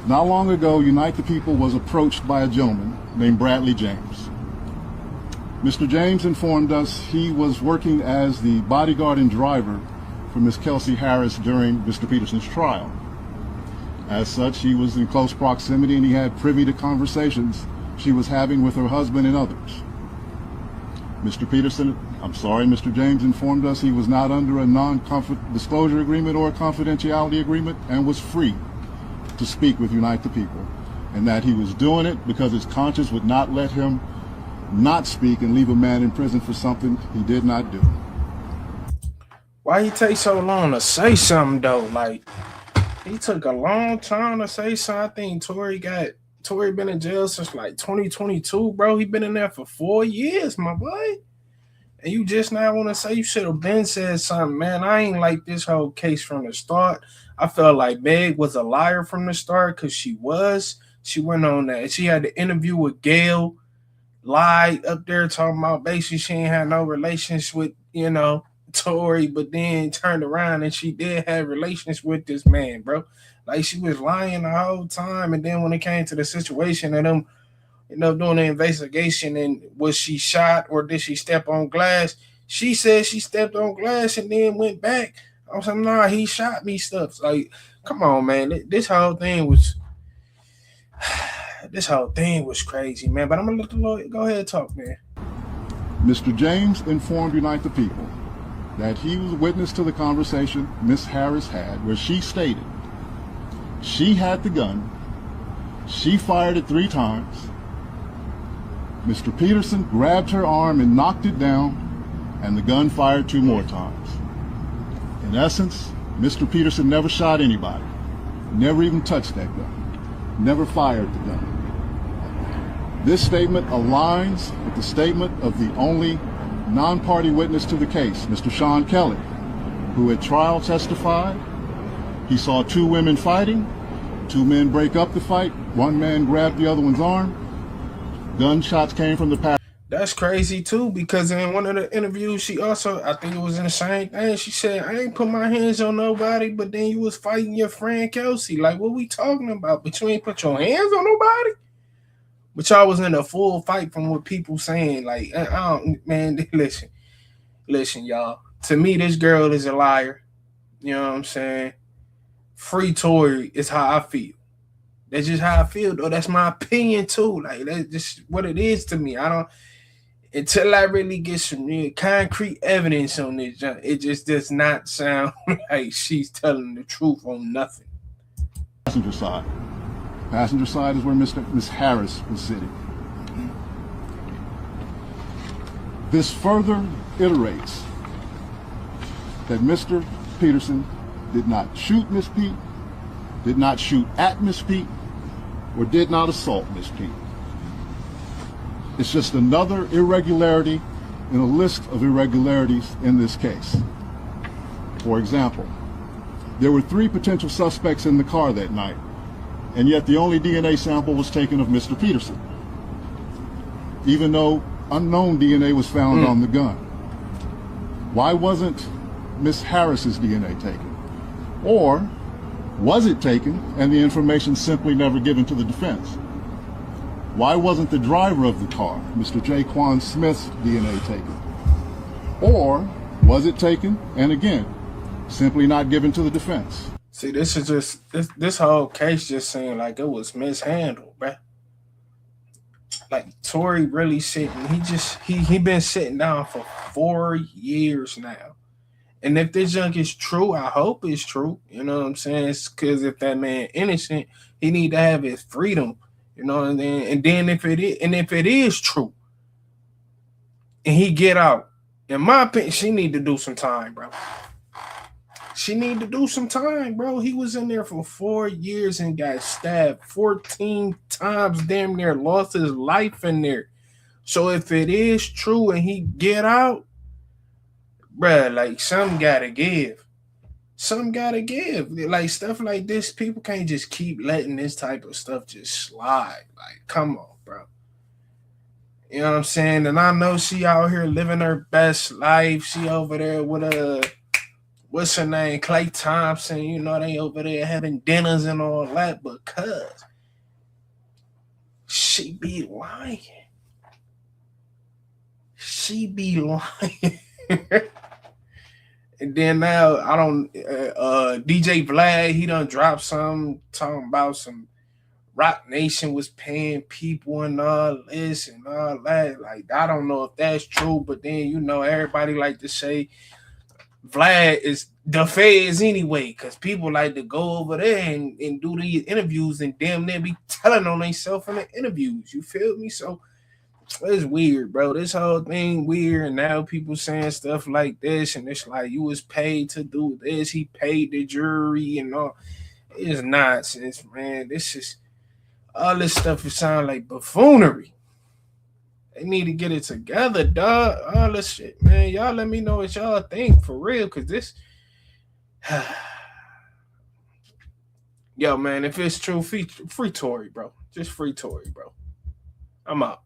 Not long ago, Unite the People was approached by a gentleman named Bradley James. Mr. James informed us he was working as the bodyguard and driver for Miss Kelsey Harris during Mr. Peterson's trial. As such, he was in close proximity and he had privy to conversations she was having with her husband and others. Mr. James informed us he was not under a non-disclosure agreement or a confidentiality agreement and was free to speak with Unite the People, and that he was doing it because his conscience would not let him not speak and leave a man in prison for something he did not do. Why he take so long to say something though? Like, he took a long time to say something. Tory been in jail since like 2022, bro. He been in there for 4 years, my boy. And you just now want to say you should have been said something, man. I ain't like this whole case from the start. I felt like Meg was a liar from the start because she was. She went on that. She had the interview with Gail, lied up there talking about basically she ain't had no relations with, Tory, but then turned around and she did have relations with this man, bro. Like, she was lying the whole time. And then when it came to the situation and them, doing the investigation and was she shot or did she step on glass? She said she stepped on glass and then went back. I was like, nah, he shot me stuff. Like, come on, man. This whole thing was crazy, man. But I'm gonna let the lawyer go ahead and talk, man. Mr. James informed Unite the People that he was witness to the conversation Miss Harris had where she stated she had the gun, she fired it 3 times, Mr. Peterson grabbed her arm and knocked it down, and the gun fired 2 more times. In essence, Mr. Peterson never shot anybody, never even touched that gun, never fired the gun. This statement aligns with the statement of the only non-party witness to the case, Mr. Sean Kelly, who at trial testified he saw 2 women fighting, 2 men break up the fight, 1 man grabbed the other one's arm, gunshots came from the past. That's crazy too, because in one of the interviews, she also, I think it was in the same thing, she said, I ain't put my hands on nobody, but then you was fighting your friend Kelsey. Like, what we talking about? But you ain't put your hands on nobody? But y'all was in a full fight from what people saying. Like, I don't, man, listen, y'all. To me, this girl is a liar. You know what I'm saying? Free Tory is how I feel. That's just how I feel, though. That's my opinion too. Like, that's just what it is to me. I don't, until I really get some real concrete evidence on this, it just does not sound like she's telling the truth on nothing. Passenger side. Passenger side is where Miss Harris was sitting. This further iterates that Mr. Peterson did not shoot Miss Pete, did not shoot at Miss Pete, or did not assault Miss Pete. It's just another irregularity in a list of irregularities in this case. For example, there were 3 potential suspects in the car that night, and yet the only DNA sample was taken of Mr. Peterson, even though unknown DNA was found on the gun. Why wasn't Miss Harris's DNA taken? Or was it taken and the information simply never given to the defense? Why wasn't the driver of the car, Mr. Jaquan Smith's DNA taken? Or was it taken and again, simply not given to the defense? See, this is just this whole case just seemed like it was mishandled, bruh. Like, Tory really sitting, he been sitting down for 4 years now. And if this junk is true, I hope it's true. You know what I'm saying? Because if that man innocent, he need to have his freedom. You know, and then if it is true, and he get out, in my opinion, she need to do some time, bro. She need to do some time, bro. He was in there for 4 years and got stabbed 14 times, damn near lost his life in there. So if it is true and he get out, bruh, like, something gotta give. Something gotta give. Like, stuff like this, people can't just keep letting this type of stuff just slide. Like, come on, bro. You know what I'm saying? And I know she out here living her best life. She over there with what's her name, Clay Thompson, you know, they over there having dinners and all that, because she be lying. She be lying. And then now I don't DJ Vlad, he done dropped some talking about some Rock Nation was paying people and all this and all that. Like, I don't know if that's true, but then, you know, everybody like to say Vlad is the feds anyway, because people like to go over there and do these interviews and damn near be telling on themselves in the interviews. You feel me? So it's weird, bro. This whole thing weird, and now people saying stuff like this, and it's like you was paid to do this. He paid the jury and all. It's nonsense, man. This is all this stuff. It sound like buffoonery. They need to get it together, dog. All this shit, man. Y'all let me know what y'all think for real, cause this. Yo, man, if it's true, free Tory, bro. Just free Tory, bro. I'm out.